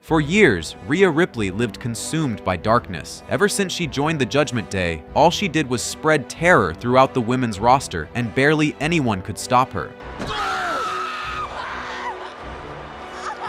For years, Rhea Ripley lived consumed by darkness. Ever since she joined the Judgment Day, all she did was spread terror throughout the women's roster, and barely anyone could stop her.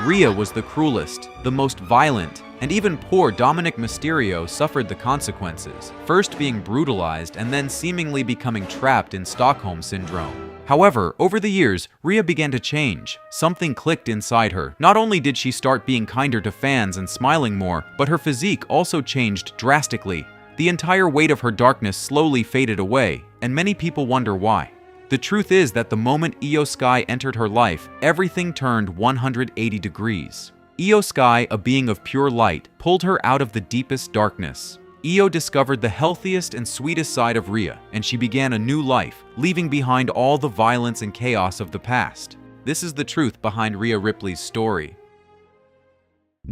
Rhea was the cruelest, the most violent, and even poor Dominic Mysterio suffered the consequences, first being brutalized and then seemingly becoming trapped in Stockholm Syndrome. However, over the years, Rhea began to change. Something clicked inside her. Not only did she start being kinder to fans and smiling more, but her physique also changed drastically. The entire weight of her darkness slowly faded away, and many people wonder why. The truth is that the moment Io Sky entered her life, everything turned 180 degrees. Io Sky, a being of pure light, pulled her out of the deepest darkness. Io discovered the healthiest and sweetest side of Rhea, and she began a new life, leaving behind all the violence and chaos of the past. This is the truth behind Rhea Ripley's story.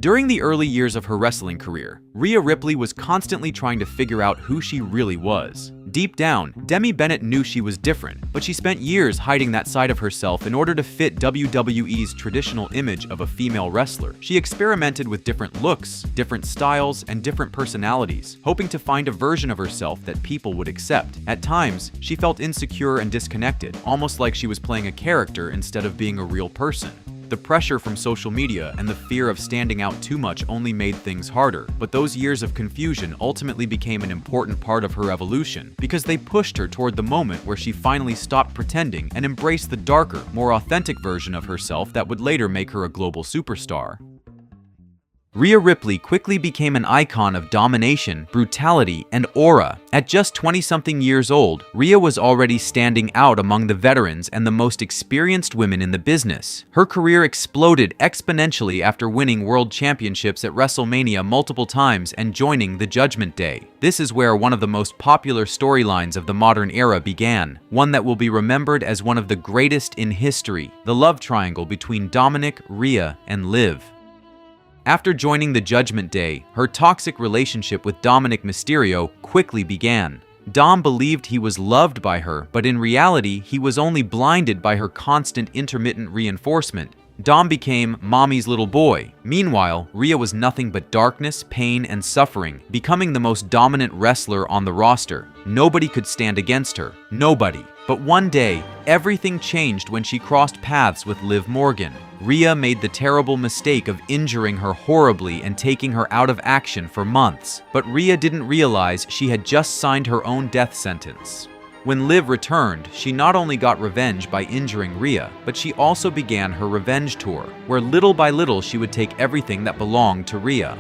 During the early years of her wrestling career, Rhea Ripley was constantly trying to figure out who she really was. Deep down, Demi Bennett knew she was different, but she spent years hiding that side of herself in order to fit WWE's traditional image of a female wrestler. She experimented with different looks, different styles, and different personalities, hoping to find a version of herself that people would accept. At times, she felt insecure and disconnected, almost like she was playing a character instead of being a real person. The pressure from social media and the fear of standing out too much only made things harder, but those years of confusion ultimately became an important part of her evolution because they pushed her toward the moment where she finally stopped pretending and embraced the darker, more authentic version of herself that would later make her a global superstar. Rhea Ripley quickly became an icon of domination, brutality, and aura. At just 20-something years old, Rhea was already standing out among the veterans and the most experienced women in the business. Her career exploded exponentially after winning world championships at WrestleMania multiple times and joining the Judgment Day. This is where one of the most popular storylines of the modern era began, one that will be remembered as one of the greatest in history, the love triangle between Dominic, Rhea, and Liv. After joining the Judgment Day, her toxic relationship with Dominic Mysterio quickly began. Dom believed he was loved by her, but in reality, he was only blinded by her constant intermittent reinforcement. Dom became Mommy's little boy. Meanwhile, Rhea was nothing but darkness, pain, and suffering, becoming the most dominant wrestler on the roster. Nobody could stand against her. Nobody. But one day, everything changed when she crossed paths with Liv Morgan. Rhea made the terrible mistake of injuring her horribly and taking her out of action for months. But Rhea didn't realize she had just signed her own death sentence. When Liv returned, she not only got revenge by injuring Rhea, but she also began her revenge tour, where little by little she would take everything that belonged to Rhea.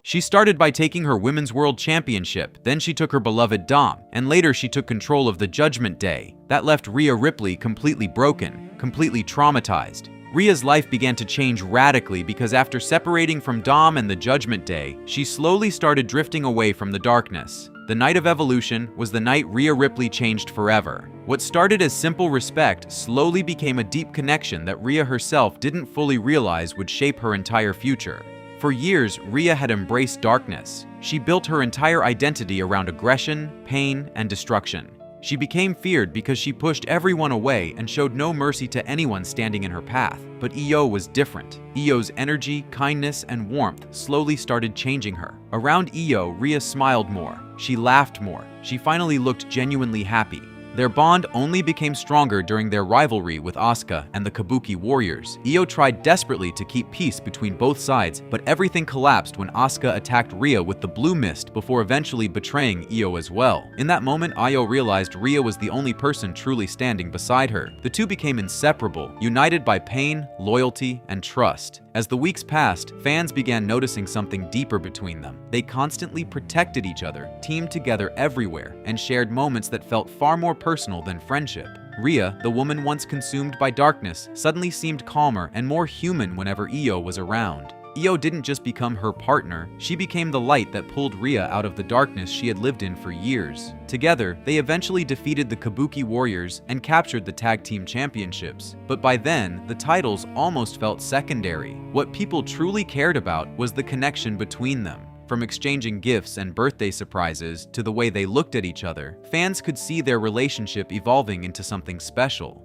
She started by taking her Women's World Championship, then she took her beloved Dom, and later she took control of the Judgment Day. That left Rhea Ripley completely broken, completely traumatized. Rhea's life began to change radically because after separating from Dom and the Judgment Day, she slowly started drifting away from the darkness. The night of Evolution was the night Rhea Ripley changed forever. What started as simple respect slowly became a deep connection that Rhea herself didn't fully realize would shape her entire future. For years, Rhea had embraced darkness. She built her entire identity around aggression, pain, and destruction. She became feared because she pushed everyone away and showed no mercy to anyone standing in her path. But Io was different. Io's energy, kindness, and warmth slowly started changing her. Around Io, Rhea smiled more. She laughed more. She finally looked genuinely happy. Their bond only became stronger during their rivalry with Asuka and the Kabuki Warriors. Io tried desperately to keep peace between both sides, but everything collapsed when Asuka attacked Rhea with the blue mist before eventually betraying Io as well. In that moment, Io realized Rhea was the only person truly standing beside her. The two became inseparable, united by pain, loyalty, and trust. As the weeks passed, fans began noticing something deeper between them. They constantly protected each other, teamed together everywhere, and shared moments that felt far more personal than friendship. Rhea, the woman once consumed by darkness, suddenly seemed calmer and more human whenever Io was around. Io didn't just become her partner, she became the light that pulled Rhea out of the darkness she had lived in for years. Together, they eventually defeated the Kabuki Warriors and captured the tag team championships. But by then, the titles almost felt secondary. What people truly cared about was the connection between them. From exchanging gifts and birthday surprises to the way they looked at each other, fans could see their relationship evolving into something special.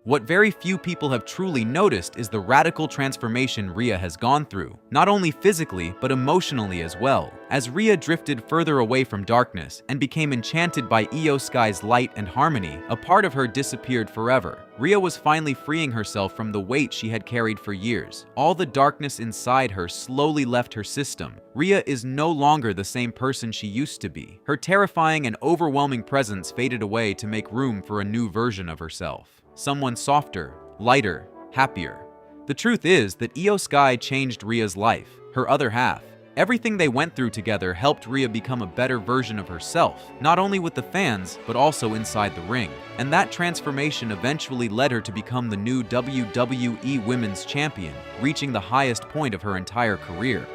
What very few people have truly noticed is the radical transformation Rhea has gone through, not only physically, but emotionally as well. As Rhea drifted further away from darkness and became enchanted by Io Sky's light and harmony, a part of her disappeared forever. Rhea was finally freeing herself from the weight she had carried for years. All the darkness inside her slowly left her system. Rhea is no longer the same person she used to be. Her terrifying and overwhelming presence faded away to make room for a new version of herself. Someone softer, lighter, happier. The truth is that Io Sky changed Rhea's life, her other half. Everything they went through together helped Rhea become a better version of herself, not only with the fans, but also inside the ring. And that transformation eventually led her to become the new WWE Women's Champion, reaching the highest point of her entire career.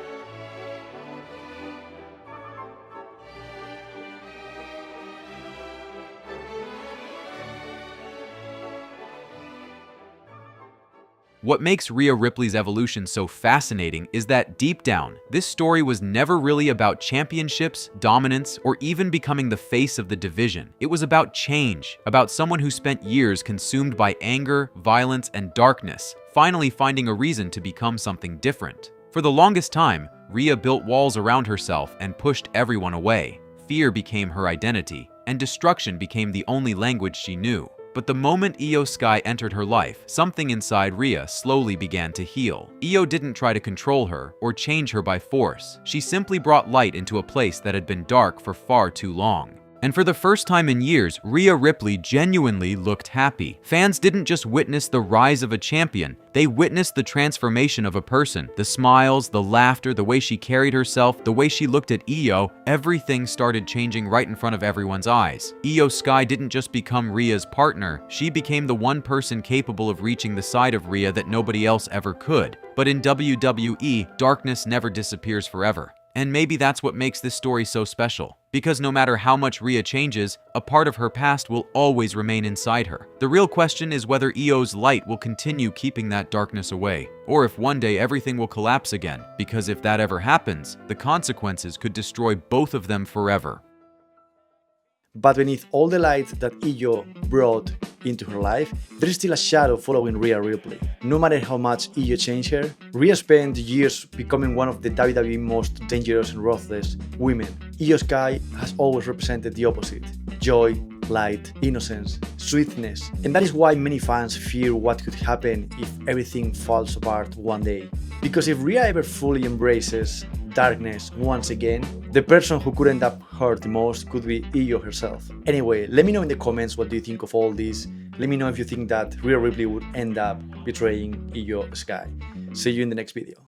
What makes Rhea Ripley's evolution so fascinating is that deep down, this story was never really about championships, dominance, or even becoming the face of the division. It was about change, about someone who spent years consumed by anger, violence, and darkness, finally finding a reason to become something different. For the longest time, Rhea built walls around herself and pushed everyone away. Fear became her identity, and destruction became the only language she knew. But the moment Io Sky entered her life, something inside Rhea slowly began to heal. Io didn't try to control her or change her by force. She simply brought light into a place that had been dark for far too long. And for the first time in years, Rhea Ripley genuinely looked happy. Fans didn't just witness the rise of a champion, they witnessed the transformation of a person. The smiles, the laughter, the way she carried herself, the way she looked at Io, everything started changing right in front of everyone's eyes. Io Sky didn't just become Rhea's partner, she became the one person capable of reaching the side of Rhea that nobody else ever could. But in WWE, darkness never disappears forever. And maybe that's what makes this story so special. Because no matter how much Rhea changes, a part of her past will always remain inside her. The real question is whether Io's light will continue keeping that darkness away, or if one day everything will collapse again, because if that ever happens, the consequences could destroy both of them forever. But beneath all the light that Io brought into her life, there is still a shadow following Rhea Ripley. No matter how much Io changed her, Rhea spent years becoming one of the WWE most dangerous and ruthless women. Io Sky has always represented the opposite: joy, light, innocence, sweetness. And that is why many fans fear what could happen if everything falls apart one day. Because if Rhea ever fully embraces darkness once again, the person who could end up hurt the most could be Io herself. Anyway, let me know in the comments what do you think of all this. Let me know if you think that Rhea Ripley would end up betraying Io Sky. See you in the next video.